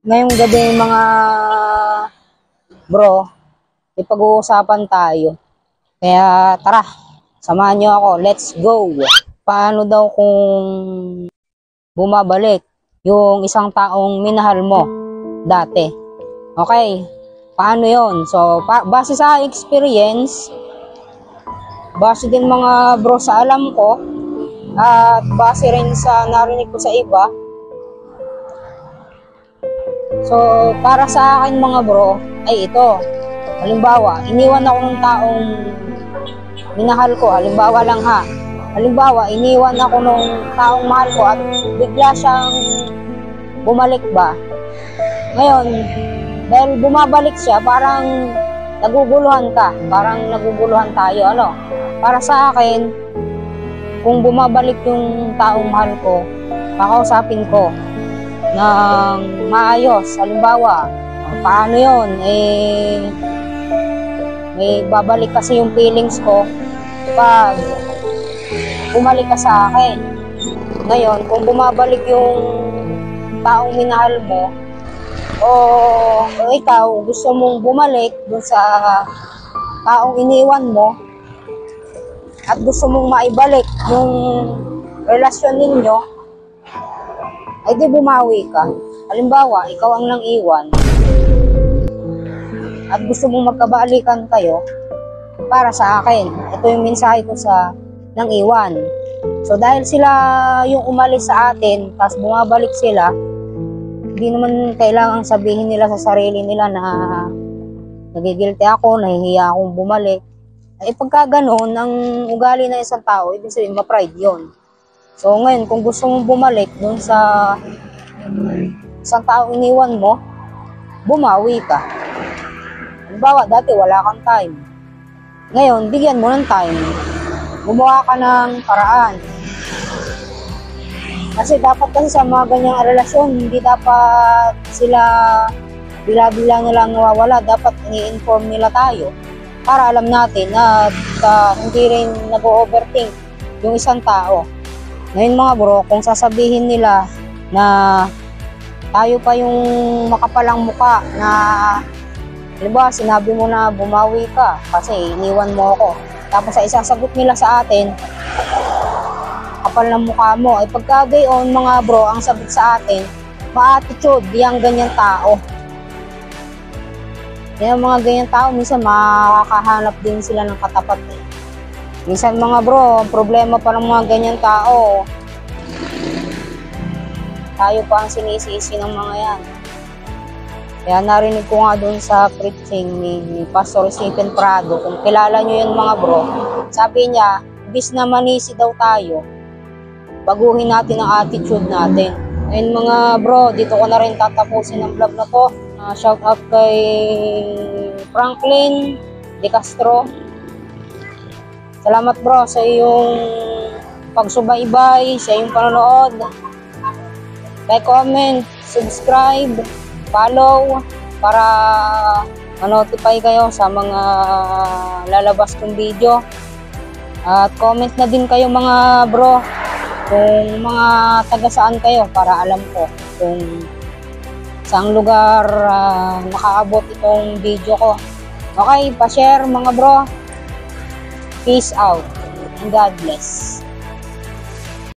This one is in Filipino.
Ngayong gabi mga bro, ipag-uusapan tayo. Kaya tara, samahan nyo ako. Let's go! Paano daw kung bumabalik yung isang taong minahal mo dati? Okay, paano yon? So, base sa experience, base din mga bro sa alam ko, at base rin sa narinig ko sa iba. So, para sa akin mga bro, ay ito. Halimbawa, iniwan ako ng taong minahal ko. Halimbawa lang ha. Halimbawa, iniwan ako ng taong mahal ko at bigla siyang bumalik ba. Ngayon, dahil bumabalik siya, parang naguguluhan ka. Parang naguguluhan tayo. Ano? Para sa akin, kung bumabalik yung taong mahal ko, pakausapin ko ng maayos. Halimbawa, paano yun? May babalik kasi yung feelings ko pag bumalik ka sa akin. Ngayon, kung bumabalik yung taong minahal mo o ikaw gusto mong bumalik dun sa taong iniwan mo at gusto mong maibalik yung relasyon ninyo, ay di bumawi ka. Halimbawa, ikaw ang nang iwan at gusto mong magkabalikan kayo, para sa akin, ito yung mensahe ko sa nang iwan. So dahil sila yung umalis sa atin, tapos bumabalik sila, hindi naman kailangang sabihin nila sa sarili nila na nagigilty ako, nahihiya akong bumalik. Ay pagka ganoon, ang ugali ng isang tao, ibig sabihin ma-pride yun. So ngayon, kung gusto mong bumalik dun sa isang taong iniwan mo, bumawi ka. Halimbawa, dati wala kang time. Ngayon, bigyan mo ng time. Gumawa ka ng paraan. Kasi dapat kasi sa mga ganyang relasyon, hindi dapat sila bila-bila na lang nawawala. Dapat i-inform nila tayo para alam natin na hindi rin nag-overthink yung isang tao. Ngayon mga bro, kung sasabihin nila na tayo pa yung makapalang muka na diba, sinabi mo na bumawi ka kasi iniwan mo ako. Tapos ay isasagot nila sa atin, kapal ng mukha mo. Ay pagka gayon mga bro, ang sagot sa atin, ma-attitude yung ganyan tao. Yung mga ganyan tao, minsan makakahanap din sila ng katapat. Minsan mga bro, problema pa ng mga ganyan tao, tayo pa ang sinisisi ng mga yan. Kaya narinig ko nga doon sa preaching ni Pastor Stephen Prado, kung kilala nyo yun mga bro, sabi niya, bis na manisi daw tayo, baguhin natin ang attitude natin. Ayun mga bro, dito ko na rin tatapusin ang vlog na to. Shout out kay Franklin De Castro. Salamat bro sa iyong pagsubaybay, sa iyong panonood. Like, comment, subscribe, follow para ma-notify kayo sa mga lalabas kong video. At comment na din kayo mga bro kung mga taga saan kayo para alam ko kung saang lugar nakaabot itong video ko. Okay, pa-share mga bro. Peace out and God bless.